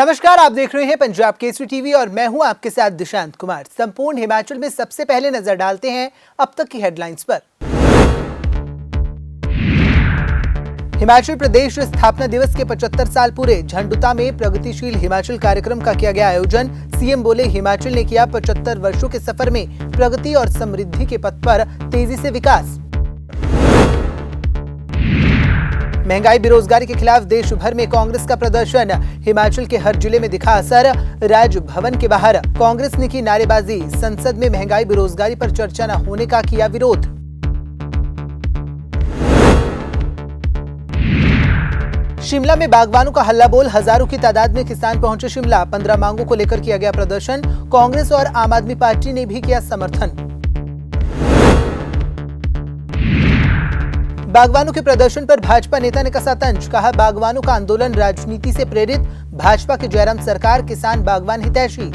नमस्कार, आप देख रहे हैं पंजाब केसरी टीवी और मैं हूं आपके साथ दिशांत कुमार। संपूर्ण हिमाचल में सबसे पहले नजर डालते हैं अब तक की हेडलाइंस पर। हिमाचल प्रदेश स्थापना दिवस के 75 साल पूरे। झंडुता में प्रगतिशील हिमाचल कार्यक्रम का किया गया आयोजन। सीएम बोले, हिमाचल ने किया 75 वर्षों के सफर में प्रगति और समृद्धि के पथ पर तेजी से विकास। महंगाई बेरोजगारी के खिलाफ देश भर में कांग्रेस का प्रदर्शन। हिमाचल के हर जिले में दिखा असर। राजभवन के बाहर कांग्रेस ने की नारेबाजी। संसद में महंगाई बेरोजगारी पर चर्चा न होने का किया विरोध। शिमला में बागवानों का हल्ला बोल। हजारों की तादाद में किसान पहुंचे शिमला। 15 मांगों को लेकर किया गया प्रदर्शन। कांग्रेस और आम आदमी पार्टी ने भी किया समर्थन। बागवानों के प्रदर्शन पर भाजपा नेता ने कसा तंज। कहा, बागवानों का आंदोलन राजनीति से प्रेरित। भाजपा के जयराम सरकार किसान बागवान हितैषी।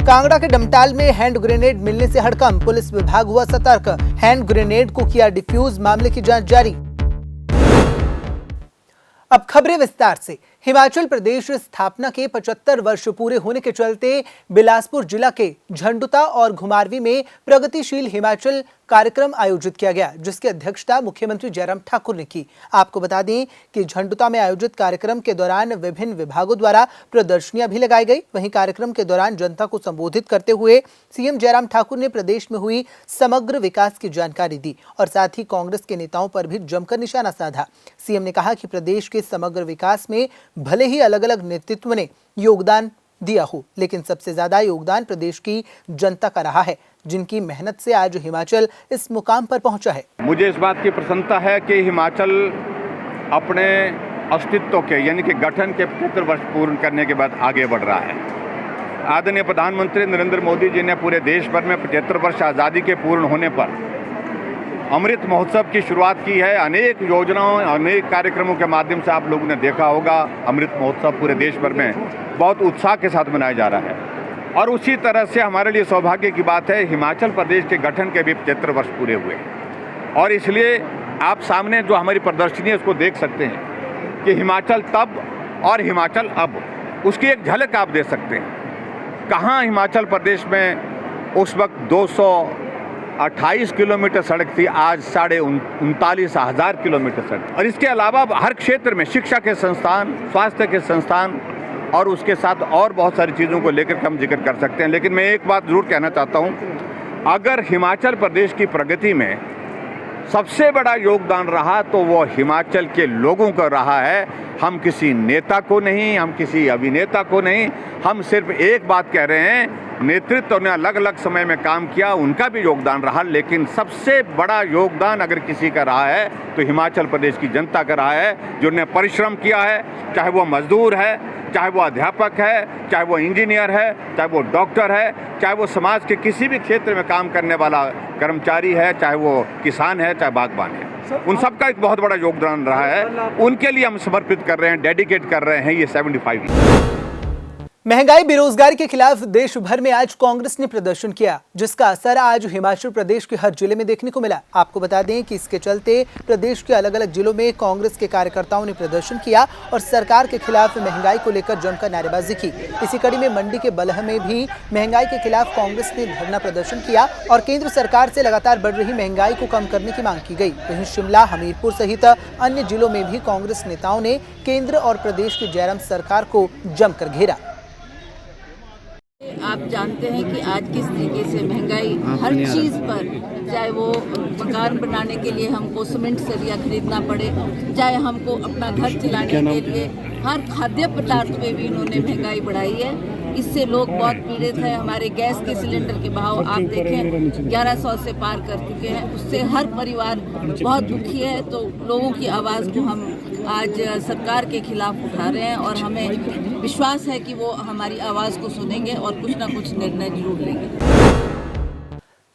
कांगड़ा के डमटाल में हैंड ग्रेनेड मिलने से हड़कंप। पुलिस विभाग हुआ सतर्क। हैंड ग्रेनेड को किया डिफ्यूज। मामले की जांच जारी। अब खबरें विस्तार से। हिमाचल प्रदेश स्थापना के 75 वर्ष पूरे होने के चलते बिलासपुर जिला के झंडुता और घुमारवीं में प्रगतिशील हिमाचल कार्यक्रम आयोजित किया गया, जिसकी अध्यक्षता मुख्यमंत्री जयराम ठाकुर ने की। आपको बता दें कि झंडुता में आयोजित कार्यक्रम के दौरान विभिन्न विभागों द्वारा प्रदर्शनियां भी लगाई गई। वहीं कार्यक्रम के दौरान जनता को संबोधित करते हुए सीएम जयराम ठाकुर ने प्रदेश में हुई समग्र विकास की जानकारी दी और साथ ही कांग्रेस के नेताओं पर भी जमकर निशाना साधा। सीएम ने कहा कि प्रदेश के समग्र विकास में भले ही अलग अलग नेतृत्व ने योगदान दिया हो, लेकिन सबसे ज्यादा योगदान प्रदेश की जनता का रहा है, जिनकी मेहनत से आज हिमाचल इस मुकाम पर पहुंचा है। मुझे इस बात की प्रसन्नता है कि हिमाचल अपने अस्तित्व के यानी कि गठन के 75 वर्ष पूर्ण करने के बाद आगे बढ़ रहा है। आदरणीय प्रधानमंत्री नरेंद्र मोदी जी ने पूरे देश भर में 75 वर्ष आज़ादी के पूर्ण होने पर अमृत महोत्सव की शुरुआत की है। अनेक योजनाओं, अनेक कार्यक्रमों के माध्यम से आप लोगों ने देखा होगा, अमृत महोत्सव पूरे देश भर में बहुत उत्साह के साथ मनाया जा रहा है। और उसी तरह से हमारे लिए सौभाग्य की बात है, हिमाचल प्रदेश के गठन के भी 75 वर्ष पूरे हुए और इसलिए आप सामने जो हमारी प्रदर्शनी है उसको देख सकते हैं कि हिमाचल तब और हिमाचल अब, उसकी एक झलक आप दे सकते हैं। कहाँ हिमाचल प्रदेश में उस वक्त 228 किलोमीटर सड़क थी, आज 39,500 किलोमीटर सड़क। और इसके अलावा हर क्षेत्र में शिक्षा के संस्थान, स्वास्थ्य के संस्थान और उसके साथ और बहुत सारी चीज़ों को लेकर हम जिक्र कर सकते हैं। लेकिन मैं एक बात जरूर कहना चाहता हूँ, अगर हिमाचल प्रदेश की प्रगति में सबसे बड़ा योगदान रहा तो वो हिमाचल के लोगों का रहा है। हम किसी नेता को नहीं, हम किसी अभिनेता को नहीं, हम सिर्फ एक बात कह रहे हैं, नेतृत्व ने अलग अलग समय में काम किया, उनका भी योगदान रहा, लेकिन सबसे बड़ा योगदान अगर किसी का रहा है तो हिमाचल प्रदेश की जनता का रहा है, जिन्होंने परिश्रम किया है। चाहे वो मजदूर है, चाहे वो अध्यापक है, चाहे वो इंजीनियर है, चाहे वो डॉक्टर है, चाहे वो समाज के किसी भी क्षेत्र में काम करने वाला कर्मचारी है, चाहे वो किसान है, चाहे बागबान है, उन सबका एक बहुत बड़ा योगदान रहा है। उनके लिए हम समर्पित कर रहे हैं, डेडिकेट कर रहे हैं ये 75। महंगाई बेरोजगारी के खिलाफ देश भर में आज कांग्रेस ने प्रदर्शन किया, जिसका असर आज हिमाचल प्रदेश के हर जिले में देखने को मिला। आपको बता दें कि इसके चलते प्रदेश के अलग अलग जिलों में कांग्रेस के कार्यकर्ताओं ने प्रदर्शन किया और सरकार के खिलाफ महंगाई को लेकर जमकर नारेबाजी की। इसी कड़ी में मंडी के बलह में भी महंगाई के खिलाफ कांग्रेस ने धरना प्रदर्शन किया और केंद्र सरकार से लगातार बढ़ रही महंगाई को कम करने की मांग की गई। वहीं शिमला, हमीरपुर सहित अन्य जिलों में भी कांग्रेस नेताओं ने केंद्र और प्रदेश की जयराम सरकार को जमकर घेरा। आप जानते हैं कि आज किस तरीके से महंगाई हर चीज़ पर, चाहे वो मकान बनाने के लिए हमको सीमेंट सरिया खरीदना पड़े, चाहे हमको अपना घर चलाने के लिए हर खाद्य पदार्थ में भी इन्होंने महंगाई बढ़ाई है। इससे लोग बहुत पीड़ित हैं। हमारे गैस के सिलेंडर के भाव आप देखें 1100 से पार कर चुके हैं, उससे हर परिवार बहुत दुखी है। तो लोगों की आवाज़ को हम आज सरकार के खिलाफ उठा रहे हैं और हमें विश्वास है कि वो हमारी आवाज़ को सुनेंगे और कुछ ना कुछ निर्णय जरूर लेंगे।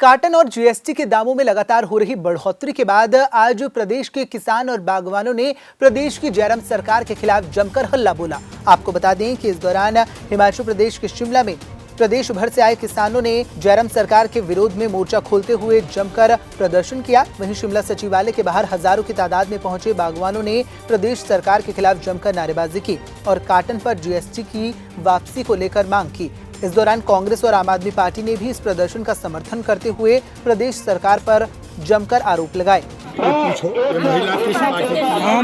काटन और जीएसटी के दामों में लगातार हो रही बढ़ोतरी के बाद आज प्रदेश के किसान और बागवानों ने प्रदेश की जयराम सरकार के खिलाफ जमकर हल्ला बोला। आपको बता दें कि इस दौरान हिमाचल प्रदेश के शिमला में प्रदेश भर से आए किसानों ने जयराम सरकार के विरोध में मोर्चा खोलते हुए जमकर प्रदर्शन किया। वहीं शिमला सचिवालय के बाहर हजारों की तादाद में पहुंचे बागवानों ने प्रदेश सरकार के खिलाफ जमकर नारेबाजी की और काटन पर जीएसटी की वापसी को लेकर मांग की। इस दौरान कांग्रेस और आम आदमी पार्टी ने भी इस प्रदर्शन का समर्थन करते हुए प्रदेश सरकार पर जमकर आरोप लगाए। आम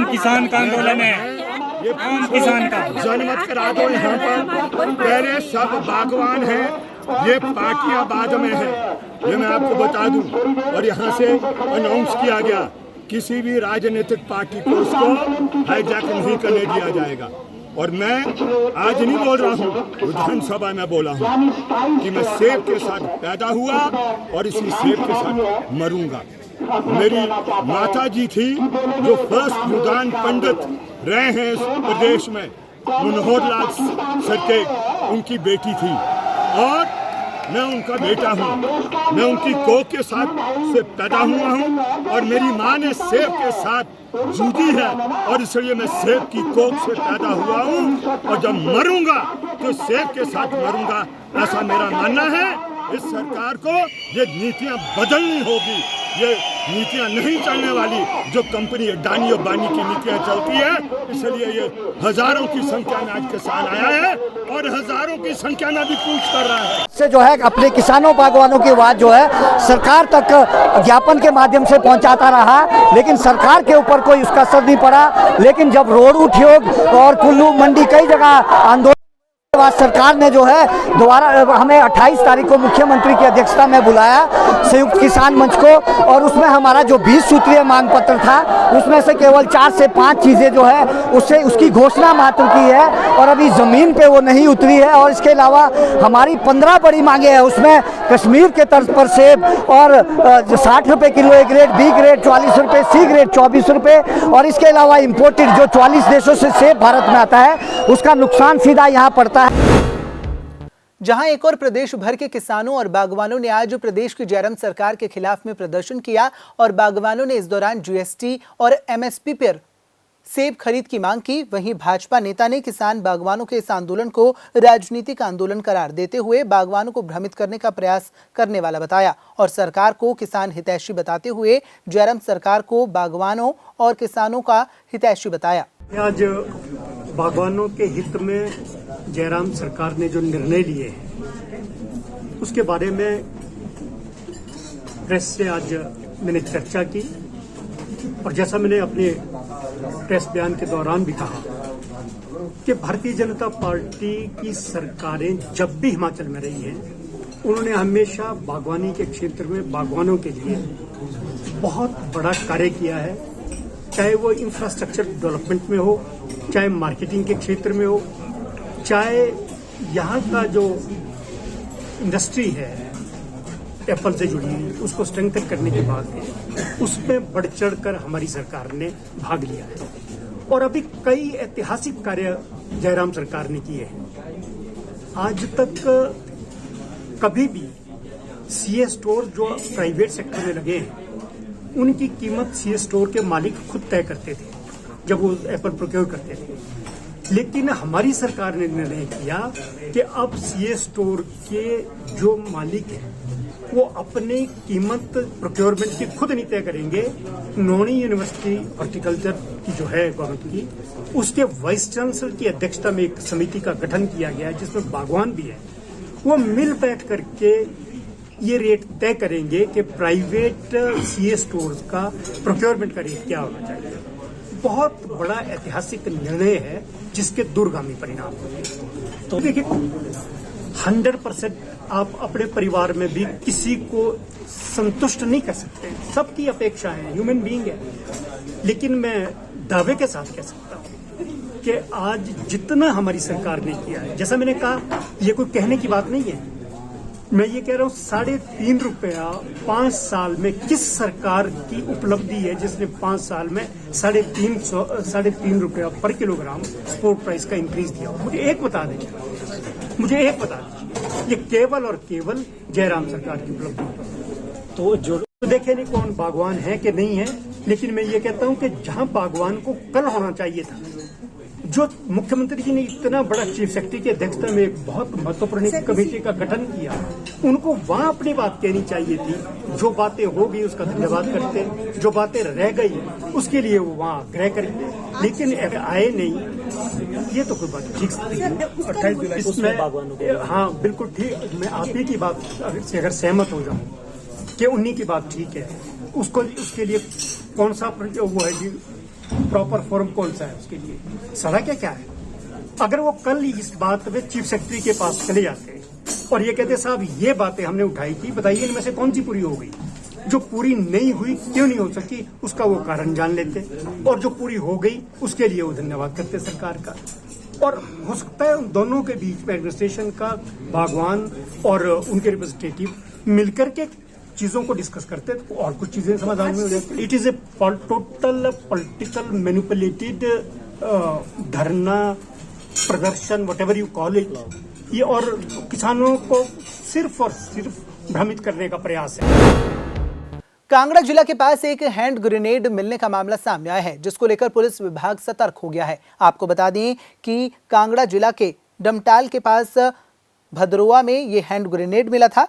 किसान का आंदोलन है, आम किसान का जनमत करा दो। यहाँ पर पहले सब बागवान हैं, ये पार्टियां बाद में है, ये मैं आपको बता दूं। और यहाँ से अनाउंस किया गया किसी भी राजनीतिक पार्टी को उसको हाईजैक नहीं करने दिया जाएगा। और मैं आज नहीं बोल रहा हूँ, विधानसभा में बोला हूँ कि मैं सेब के साथ पैदा हुआ और इसी सेब के साथ मरूंगा। मेरी माता जी थी जो फर्स्ट युगान पंडित रहे हैं इस प्रदेश में, मनोहर लाल सरके उनकी बेटी थी और मैं उनका बेटा हूँ। मैं उनकी कोख के साथ से पैदा हुआ हूँ और मेरी माँ ने सेब के साथ जूझी है और इसलिए मैं सेब की कोख से पैदा हुआ हूँ और जब मरूंगा तो सेब के साथ मरूंगा, ऐसा मेरा मानना है। इस सरकार को ये नीतियाँ बदलनी होगी, ये नीतियाँ नहीं चलने वाली जो कंपनी अडानी और बानी की नीतियाँ चलती है। इसलिए ये हजारों की संख्या में आज किसान आया है और हजारों की संख्या में भी कूच कर रहा है। से जो है अपने किसानों बागवानों की आवाज जो है सरकार तक ज्ञापन के माध्यम से पहुंचाता रहा, लेकिन सरकार के ऊपर कोई उसका असर नहीं पड़ा। लेकिन जब रोड उद्योग और कुल्लू मंडी कई जगह आंदोलन बाद सरकार ने जो है दोबारा हमें 28 तारीख को मुख्यमंत्री की अध्यक्षता में बुलाया संयुक्त किसान मंच को, और उसमें हमारा जो 20 सूत्रीय मांग पत्र था उसमें से केवल 4 से 5 चीज़ें जो है उसकी घोषणा मात्र की है और अभी ज़मीन पे वो नहीं उतरी है। और इसके अलावा हमारी 15 बड़ी मांगे हैं, उसमें कश्मीर के तर्ज पर सेब और 60 रुपये kilo A grade, B grade 44 रुपये, सी ग्रेड 24 रुपये, और इसके अलावा इम्पोर्टेड जो 44 देशों से सेब भारत में आता है उसका नुकसान सीधा यहाँ पड़ता है। जहां एक और प्रदेश भर के किसानों और बागवानों ने आज प्रदेश की जयराम सरकार के खिलाफ में प्रदर्शन किया और बागवानों ने इस दौरान जीएसटी और एमएसपी पर सेब खरीद की मांग की। वहीं भाजपा नेता ने किसान बागवानों के इस आंदोलन को राजनीतिक आंदोलन करार देते हुए बागवानों को भ्रमित करने का प्रयास करने वाला बताया और सरकार को किसान हितैषी बताते हुए जयराम सरकार को बागवानों और किसानों का हितैषी बताया। आज बागवानों के हित में जयराम सरकार ने जो निर्णय लिए हैं उसके बारे में प्रेस से आज मैंने चर्चा की और जैसा मैंने अपने प्रेस बयान के दौरान भी कहा कि भारतीय जनता पार्टी की सरकारें जब भी हिमाचल में रही हैं उन्होंने हमेशा बागवानी के क्षेत्र में बागवानों के लिए बहुत बड़ा कार्य किया है, चाहे वो इंफ्रास्ट्रक्चर डेवलपमेंट में हो, चाहे मार्केटिंग के क्षेत्र में हो, चाहे यहाँ का जो इंडस्ट्री है एप्पल से जुड़ी है उसको स्ट्रेंथन करने के बाद उसमें बढ़ चढ़ कर हमारी सरकार ने भाग लिया है और अभी कई ऐतिहासिक कार्य जयराम सरकार ने किए हैं। आज तक कभी भी सीए स्टोर जो प्राइवेट सेक्टर में लगे हैं उनकी कीमत सीए स्टोर के मालिक खुद तय करते थे जब वो एप्पल प्रोक्योर करते थे, लेकिन हमारी सरकार ने निर्णय किया कि अब सीए स्टोर के जो मालिक हैं वो अपनी कीमत प्रोक्योरमेंट की खुद नहीं तय करेंगे। नोनी यूनिवर्सिटी हॉर्टिकल्चर की जो है गवर्नमेंट की, उसके वाइस चांसलर की अध्यक्षता में एक समिति का गठन किया गया है जिसमें बागवान भी है। वो मिल बैठ करके ये रेट तय करेंगे कि प्राइवेट सीए स्टोर्स का प्रोक्योरमेंट का रेट क्या होना चाहिए। बहुत बड़ा ऐतिहासिक निर्णय है जिसके दूरगामी परिणाम होंगे। तो देखिए 100% आप अपने परिवार में भी किसी को संतुष्ट नहीं कर सकते, सबकी अपेक्षा है, ह्यूमन बीइंग है, लेकिन मैं दावे के साथ कह सकता हूँ कि आज जितना हमारी सरकार ने किया है, जैसा मैंने कहा ये कोई कहने की बात नहीं है, मैं ये कह रहा हूँ 3.5 रुपया 5 साल में किस सरकार की उपलब्धि है जिसने 5 साल में 3.5 रुपया पर किलोग्राम स्पोर्ट प्राइस का इंक्रीज दिया। मुझे एक बता दीजिए, ये केवल और केवल जयराम सरकार की उपलब्धि है। तो जो देखे नहीं कौन बागवान है कि नहीं है, लेकिन मैं ये कहता हूँ कि जहाँ बागवान को कल होना चाहिए था, जो मुख्यमंत्री जी ने इतना बड़ा चीफ सेक्रेटरी की अध्यक्षता में एक बहुत महत्वपूर्ण कमेटी का गठन किया, उनको वहां अपनी बात कहनी चाहिए थी। जो बातें हो गई उसका धन्यवाद करते, जो बातें रह गई उसके लिए वो वहां आग्रह करेंगे, लेकिन आए नहीं। ये तो कोई बात ठीक है। 28 जुलाई को हाँ बिल्कुल ठीक। मैं आप ही की बात से अगर सहमत हो जाऊं कि उन्हीं की बात ठीक है, उसको उसके लिए कौन सा वो है जी, प्रॉपर फोरम कौन सा है उसके लिए, सड़ा क्या है। अगर वो कल इस बात में चीफ सेक्रेटरी के पास चले जाते और ये कहते साहब ये बातें हमने उठाई थी, बताइए इनमें से कौन सी पूरी हो गई, जो पूरी नहीं हुई क्यों नहीं हो सकी उसका वो कारण जान लेते, और जो पूरी हो गई उसके लिए वो धन्यवाद करते सरकार का। और हो सकता है उन दोनों के बीच में एडमिनिस्ट्रेशन का, बागवान और उनके रिप्रेजेंटेटिव मिलकर के चीजों को डिस्कस करते तो और कुछ चीजें समाधान में हो जाती। It is a total political manipulated धरना प्रदर्शन, what ever you call it, ये और किसानों को सिर्फ और सिर्फ भ्रमित करने का प्रयास है। कांगड़ा जिला के पास एक हैंड ग्रेनेड मिलने का मामला सामने आया है, जिसको लेकर पुलिस विभाग सतर्क हो गया है। आपको बता दें कि कांगड़ा जिला के डमटाल के पास भदरोआ में ये हैंड ग्रेनेड मिला था,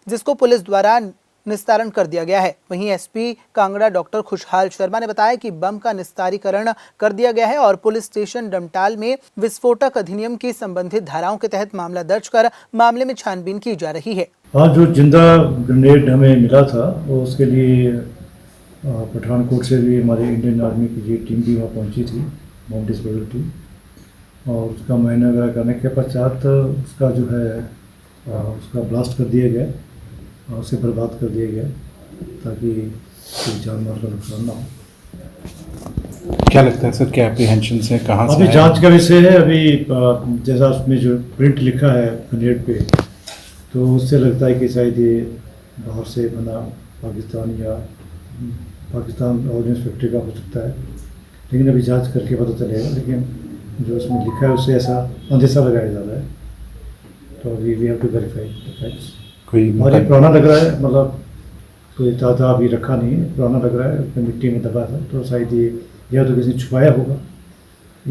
जिसको पुलिस द्वारा निस्तारण कर दिया गया है। वहीं एसपी कांगड़ा डॉक्टर खुशहाल शर्मा ने बताया कि बम का निस्तारीकरण कर दिया गया है और पुलिस स्टेशन डमटाल में विस्फोटक अधिनियम की संबंधित धाराओं के तहत मामला दर्ज कर मामले में छानबीन की जा रही है। हाँ, जो जिंदा ग्रेनेड हमें मिला था वो उसके लिए पठानकोट से भी हमारे इंडियन आर्मी की जो टीम भी वहाँ पहुँची थी, बम डिस्पोजल टीम, और उसका मुआयना वगैरह करने के पश्चात उसका जो है उसका ब्लास्ट कर दिया गया और उसे बर्बाद कर दिया गया ताकि कोई जान माल का नुकसान ना हो। क्या लगता है सर, क्या एप्रीहेंशन है, कहाँ से अभी जांच का विषय है। अभी जैसा उसमें जो प्रिंट लिखा है ग्रेनेड पे, तो उससे लगता है कि शायद ये बाहर से बना पाकिस्तान या पाकिस्तान ऑर्डिनेंस फैक्ट्री का हो सकता है, लेकिन अभी जांच करके पता चलेगा। लेकिन जो उसमें लिखा है उससे ऐसा अंदेशा लगाया जा रहा है, तो अभी we have to verify the facts. और ये पुराना लग रहा है, मतलब कोई ताज़ा अभी रखा नहीं है, पुराना लग रहा है, मिट्टी में दबा था, तो शायद ये या तो किसी ने छुपाया होगा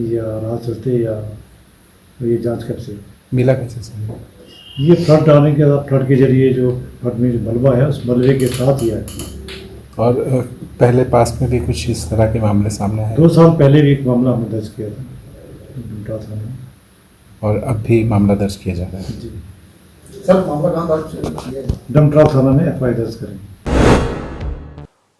या राह चलते या तो ये जांच कब से मिला कैसे सर? ये फ्लड आने के बाद फ्लड के जरिए जो फ्लड में जो मलबा है उस मलबे के साथ ही है। और पहले पास में भी कुछ इस तरह के मामले सामने आए? 2 साल पहले भी एक मामला हमने दर्ज किया था थाने में, और अब भी मामला दर्ज किया जा रहा है। जी सर, मामला कहाँ दर्ज? डमटाल थाना में एफआईआर दर्ज करें।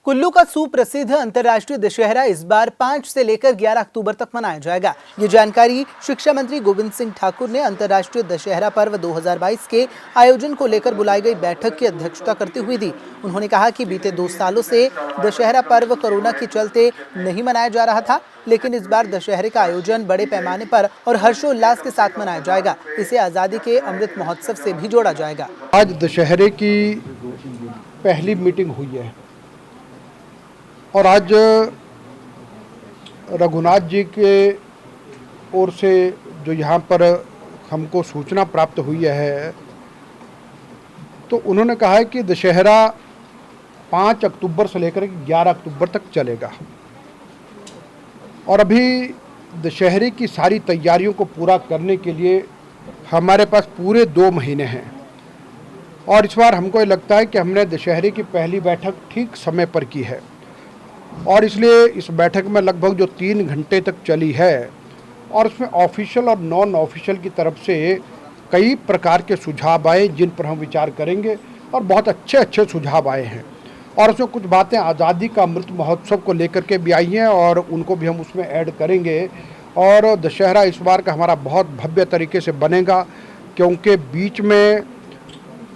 कुल्लू का सुप्रसिद्ध अंतर्राष्ट्रीय दशहरा इस बार 5 से लेकर 11 अक्टूबर तक मनाया जाएगा। ये जानकारी शिक्षा मंत्री गोविंद सिंह ठाकुर ने अंतर्राष्ट्रीय दशहरा पर्व 2022 के आयोजन को लेकर बुलाई गई बैठक की अध्यक्षता करते हुए दी। उन्होंने कहा कि बीते 2 सालों से दशहरा पर्व कोरोना के चलते नहीं मनाया जा रहा था, लेकिन इस बार दशहरे का आयोजन बड़े पैमाने पर और हर्षोल्लास के साथ मनाया जाएगा। इसे आज़ादी के अमृत महोत्सव से भी जोड़ा जाएगा। आज दशहरे की पहली मीटिंग हुई है और आज रघुनाथ जी के ओर से जो यहाँ पर हमको सूचना प्राप्त हुई है, तो उन्होंने कहा है कि दशहरा 5 अक्टूबर से लेकर 11 अक्टूबर तक चलेगा और अभी दशहरे की सारी तैयारियों को पूरा करने के लिए हमारे पास पूरे 2 महीने हैं। और इस बार हमको ये लगता है कि हमने दशहरे की पहली बैठक ठीक समय पर की है और इसलिए इस बैठक में लगभग जो 3 घंटे तक चली है और उसमें ऑफिशियल और नॉन ऑफिशियल की तरफ से कई प्रकार के सुझाव आए जिन पर हम विचार करेंगे और बहुत अच्छे सुझाव आए हैं। और उसमें कुछ बातें आज़ादी का अमृत महोत्सव को लेकर के भी आई हैं और उनको भी हम उसमें ऐड करेंगे। और दशहरा इस बार का हमारा बहुत भव्य तरीके से बनेगा, क्योंकि बीच में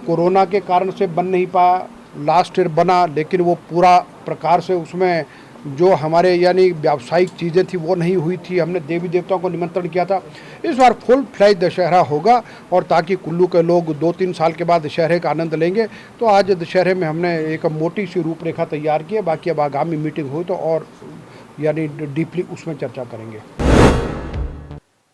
कोरोना के कारण से बन नहीं पाया, लास्ट ईयर बना, लेकिन वो पूरा प्रकार से उसमें जो हमारे यानी व्यावसायिक चीज़ें थी वो नहीं हुई थी। हमने देवी देवताओं को निमंत्रण किया था। इस बार फुल फ्लैज दशहरा होगा और ताकि कुल्लू के लोग 2-3 साल के बाद दशहरे का आनंद लेंगे, तो आज दशहरे में हमने एक मोटी सी रूपरेखा तैयार की है। बाकी अब आगामी मीटिंग हुई तो और यानी डीपली उसमें चर्चा करेंगे।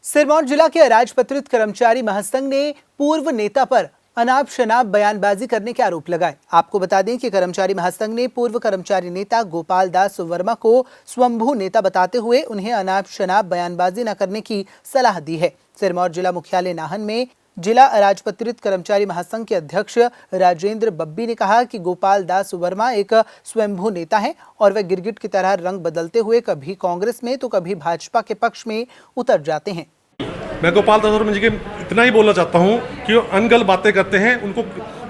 सिरमौर जिला के अराजपत्रित कर्मचारी महासंघ ने पूर्व नेता पर अनाप शनाप बयानबाजी करने के आरोप लगाए। आपको बता दें कि कर्मचारी महासंघ ने पूर्व कर्मचारी नेता गोपाल दास वर्मा को स्वयंभू नेता बताते हुए उन्हें अनाप शनाप बयानबाजी न करने की सलाह दी है। सिरमौर जिला मुख्यालय नाहन में जिला अराजपत्रित कर्मचारी महासंघ के अध्यक्ष राजेंद्र बब्बी ने कहा कि गोपाल दास वर्मा एक स्वयंभू नेता हैं और वे गिरगिट की तरह रंग बदलते हुए कभी कांग्रेस में तो कभी भाजपा के पक्ष में उतर जाते हैं। मैं गोपाल दास वर्मा जी के इतना ही बोलना चाहता हूं कि वो अनगल बातें करते हैं, उनको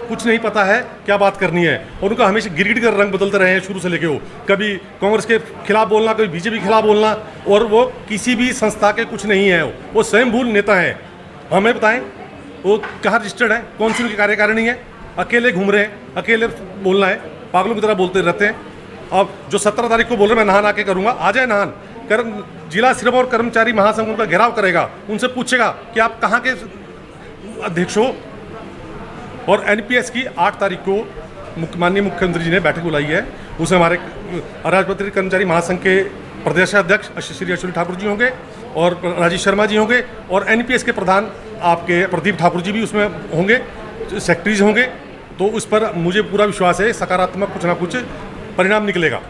कुछ नहीं पता है क्या बात करनी है और उनका हमेशा गिरगिट कर रंग बदलते रहे हैं शुरू से लेके। वो कभी कांग्रेस के खिलाफ बोलना, कभी बीजेपी के खिलाफ बोलना, और वो किसी भी संस्था के कुछ नहीं है। वो स्वयंभू नेता है। हमें बताएं वो कहाँ रजिस्टर्ड है, कौन सी उनकी कार्यकारिणी है? अकेले घूम रहे हैं, अकेले बोलना है, पागलों की तरह बोलते रहते हैं। अब जो 17 तारीख को बोल रहे हैं मैं नहान आके करूँगा, आ जाए नहान। जिला सिरमौर कर्मचारी महासंघ उनका घेराव करेगा, उनसे पूछेगा कि आप कहाँ के अध्यक्ष हो। और एनपीएस की 8 तारीख को माननीय मुख्यमंत्री जी ने बैठक बुलाई है, उसमें हमारे अराजपत्रित कर्मचारी महासंघ के प्रदेशाध्यक्ष श्री अश्विनी ठाकुर जी होंगे और राजीव शर्मा जी होंगे और एनपीएस के प्रधान आपके प्रदीप ठाकुर जी भी उसमें होंगे, सेक्रेटरीज होंगे। तो उस पर मुझे पूरा विश्वास है सकारात्मक कुछ ना कुछ परिणाम निकलेगा।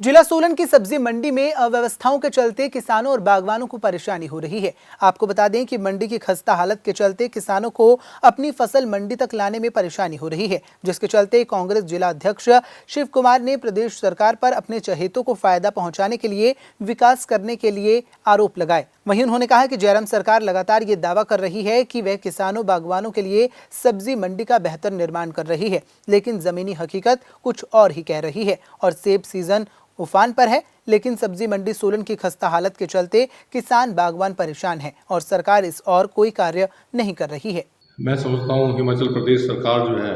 जिला सोलन की सब्जी मंडी में अव्यवस्थाओं के चलते किसानों और बागवानों को परेशानी हो रही है। आपको बता दें कि मंडी की खस्ता हालत के चलते किसानों को अपनी फसल मंडी तक लाने में परेशानी हो रही है, जिसके चलते कांग्रेस जिला अध्यक्ष शिव कुमार ने प्रदेश सरकार पर अपने चहेतों को फायदा पहुंचाने के लिए विकास करने के लिए आरोप लगाए। वहीं उन्होंने कहा कि जयराम सरकार लगातार ये दावा कर रही है कि वह किसानों बागवानों के लिए सब्जी मंडी का बेहतर निर्माण कर रही है, लेकिन जमीनी हकीकत कुछ और ही कह रही है। और सेब सीजन उफान पर है, लेकिन सब्जी मंडी सोलन की खस्ता हालत के चलते किसान बागवान परेशान हैं और सरकार इस और कोई कार्य नहीं कर रही है। मैं समझता हूँ हिमाचल प्रदेश सरकार जो है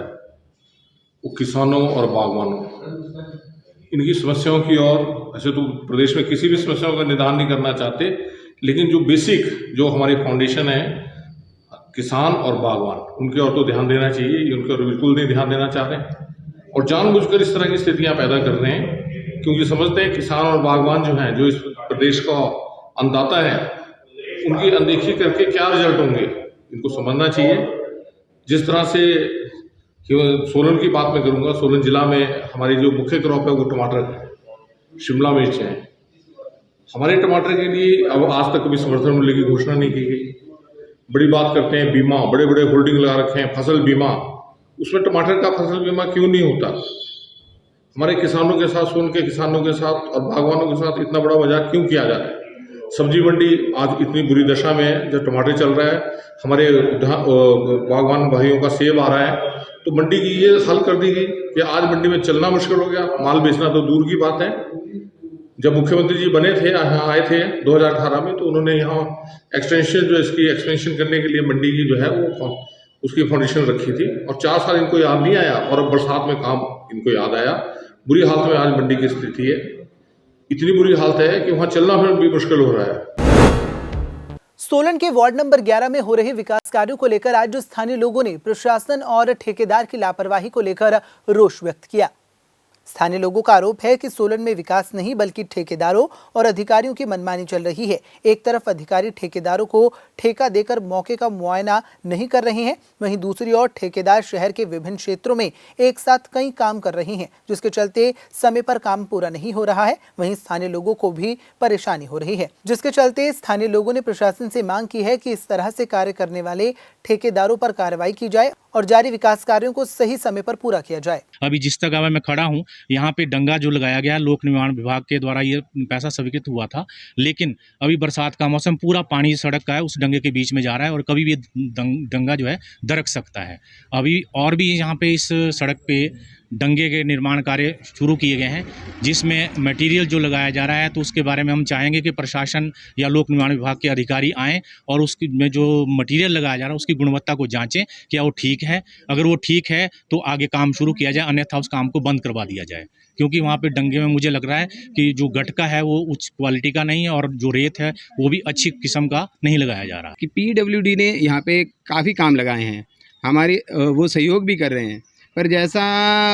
वो किसानों और बागवानों इनकी समस्याओं की ओर, ऐसे तो प्रदेश में किसी भी समस्याओं का निदान नहीं करना चाहते, लेकिन जो बेसिक जो हमारी फाउंडेशन है किसान और बागवान, उनकी ओर तो ध्यान देना चाहिए। उनकी ओर बिल्कुल नहीं ध्यान देना चाह रहे और जानबूझकर इस तरह की स्थितियां पैदा कर रहे हैं, क्योंकि समझते हैं किसान और बागवान जो हैं, जो इस प्रदेश का अन्नदाता है, उनकी अनदेखी करके क्या रिजल्ट होंगे इनको समझना चाहिए। जिस तरह से सोलन की बात मैं करूंगा, सोलन जिला में हमारी जो मुख्य क्रॉप है वो टमाटर है, शिमला मिर्च है। हमारे टमाटर के लिए अब आज तक कभी समर्थन मूल्य की घोषणा नहीं की गई। बड़ी बात करते हैं बीमा, बड़े बड़े होल्डिंग लगा रखे हैं फसल बीमा, उसमें टमाटर का फसल बीमा क्यों नहीं होता? हमारे किसानों के साथ, सोलन के किसानों के साथ और बागवानों के साथ इतना बड़ा मजाक क्यों किया जा रहा है? सब्जी मंडी आज इतनी बुरी दशा में है, जब टमाटर चल रहा है, हमारे बागवान भाइयों का सेब आ रहा है, तो मंडी की ये हल कर दी गई कि आज मंडी में चलना मुश्किल हो गया, माल बेचना तो दूर की बात है। जब मुख्यमंत्री जी बने थे, यहाँ आए थे 2018 में, तो उन्होंने यहाँ एक्सटेंशन जो इसकी एक्सपेंशन करने के लिए मंडी की जो है वो उसकी फाउंडेशन रखी थी और 4 साल इनको याद नहीं आया और अब बरसात में काम इनको याद आया। बुरी हालत में आज मंडी की स्थिति है, इतनी बुरी हालत है कि वहां चलना भी मुश्किल हो रहा है। सोलन के वार्ड नंबर 11 में हो रहे विकास कार्यों को लेकर आज स्थानीय लोगों ने प्रशासन और ठेकेदार की लापरवाही को लेकर रोष व्यक्त किया। स्थानीय लोगों का आरोप है कि सोलन में विकास नहीं बल्कि ठेकेदारों और अधिकारियों की मनमानी चल रही है। एक तरफ अधिकारी ठेकेदारों को ठेका देकर मौके का मुआयना नहीं कर रहे हैं, वहीं दूसरी ओर ठेकेदार शहर के विभिन्न क्षेत्रों में एक साथ कई काम कर रहे हैं, जिसके चलते समय पर काम पूरा नहीं हो रहा है। वहीं स्थानीय लोगों को भी परेशानी हो रही है, जिसके चलते स्थानीय लोगों ने प्रशासन से मांग की है कि इस तरह से कार्य करने वाले ठेकेदारों पर कार्रवाई की जाए और जारी विकास कार्यों को सही समय पर पूरा किया जाए। अभी जिस जगह में खड़ा हूँ, यहाँ पे डंगा जो लगाया गया है लोक निर्माण विभाग के द्वारा, ये पैसा स्वीकृत हुआ था, लेकिन अभी बरसात का मौसम, पूरा पानी सड़क का है उस डंगे के बीच में जा रहा है और कभी भी डंगा जो है दरक सकता है। अभी और भी यहाँ पे इस सड़क पे डंगे के निर्माण कार्य शुरू किए गए हैं, जिसमें मटेरियल जो लगाया जा रहा है, तो उसके बारे में हम चाहेंगे कि प्रशासन या लोक निर्माण विभाग के अधिकारी आएँ और उसकी में जो मटेरियल लगाया जा रहा है उसकी गुणवत्ता को जांचें, क्या वो ठीक है। अगर वो ठीक है तो आगे काम शुरू किया जाए, अन्यथा उस काम को बंद करवा दिया जाए, क्योंकि वहाँ पे डंगे में मुझे लग रहा है कि जो गटका है वो उच्च क्वालिटी का नहीं है और जो रेत है वो भी अच्छी किस्म का नहीं लगाया जा रहा। कि PWD ने यहाँ पे काफ़ी काम लगाए हैं, हमारे वो सहयोग भी कर रहे हैं, पर जैसा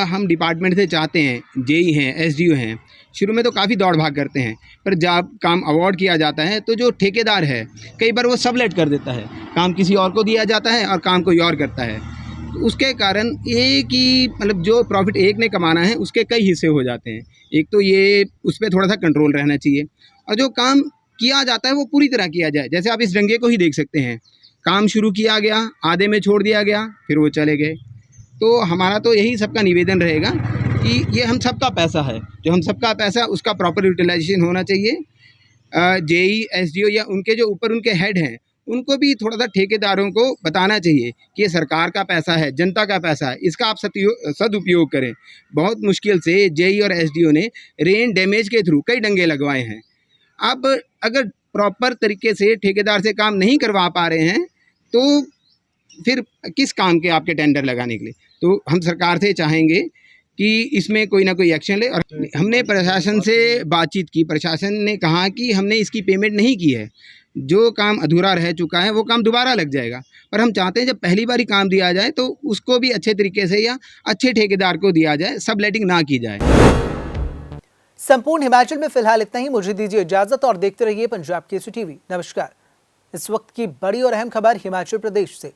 हम डिपार्टमेंट से चाहते हैं, जेई हैं, SDO हैं, शुरू में तो काफ़ी दौड़ भाग करते हैं, पर जब काम अवार्ड किया जाता है तो जो ठेकेदार है कई बार वो सबलेट कर देता है, काम किसी और को दिया जाता है और काम कोई और करता है। तो उसके कारण एक ही मतलब जो प्रॉफिट एक ने कमाना है उसके कई हिस्से हो जाते हैं। एक तो ये उस पर थोड़ा सा कंट्रोल रहना चाहिए, और जो काम किया जाता है वो पूरी तरह किया जाए। जैसे आप इस दंगे को ही देख सकते हैं, काम शुरू किया गया, आधे में छोड़ दिया गया, फिर वो चले गए। तो हमारा तो यही सबका निवेदन रहेगा कि ये हम सबका पैसा है, जो हम सबका पैसा उसका प्रॉपर यूटिलाइजेशन होना चाहिए। जेई एसडीओ या उनके जो ऊपर उनके हेड हैं उनको भी थोड़ा सा ठेकेदारों को बताना चाहिए कि ये सरकार का पैसा है, जनता का पैसा है, इसका आप सदुपयोग करें। बहुत मुश्किल से जेई और एसडीओ ने रेन डैमेज के थ्रू कई डंगे लगवाए हैं। अब अगर प्रॉपर तरीके से ठेकेदार से काम नहीं करवा पा रहे हैं तो फिर किस काम के आपके टेंडर लगाने के लिए। तो हम सरकार से चाहेंगे कि इसमें कोई ना कोई एक्शन ले। और हमने प्रशासन से बातचीत की, प्रशासन ने कहा कि हमने इसकी पेमेंट नहीं की है, जो काम अधूरा रह चुका है वो काम दोबारा लग जाएगा। पर हम चाहते हैं जब पहली बार ही काम दिया जाए तो उसको भी अच्छे तरीके से या अच्छे ठेकेदार को दिया जाए, सबलेटिंग ना की जाए। संपूर्ण हिमाचल में फिलहाल इतना ही। मुझे दीजिए इजाजत और देखते रहिए पंजाब केसरी टीवी। नमस्कार। इस वक्त की बड़ी और अहम खबर हिमाचल प्रदेश से।